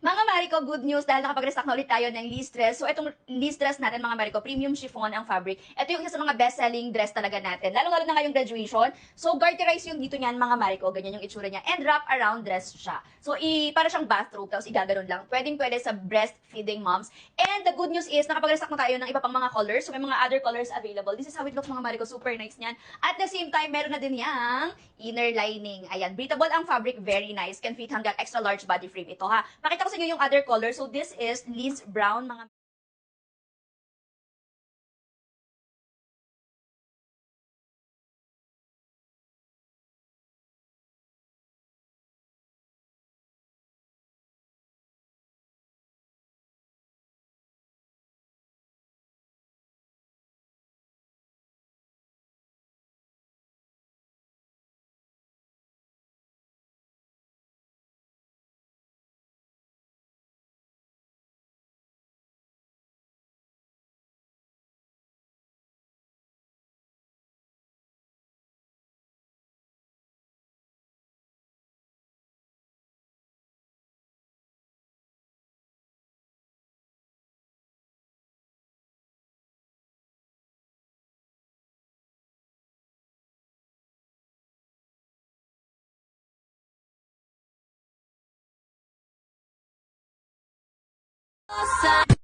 Mga Mariko, good news dahil nakapag-restock na ulit tayo ng Liz dress. So, itong Liz dress natin, mga Mariko, premium chiffon ang fabric. Ito yung isa sa mga best-selling dress talaga natin. Lalo-lalo na ngayong graduation. So, garterize yung dito niyan, mga Mariko. Ganyan yung itsura niya. And wrap around dress siya. So, para siyang bathrobe, tapos igaganon lang. Pwedeng-pwede sa breastfeeding moms. And the good news is, nakapag-restock na tayo ng iba pang mga colors. So, may mga other colors available. This is how it looks, mga Mariko. Super nice niyan. At the same time, meron na din yang inner lining. Ayan, breathable ang fabric. Very nice. Can fit hanggang extra large body frame ito, ha. Pakita ko sa inyo yung other color. So, this is Liz Brown, mga Awesome.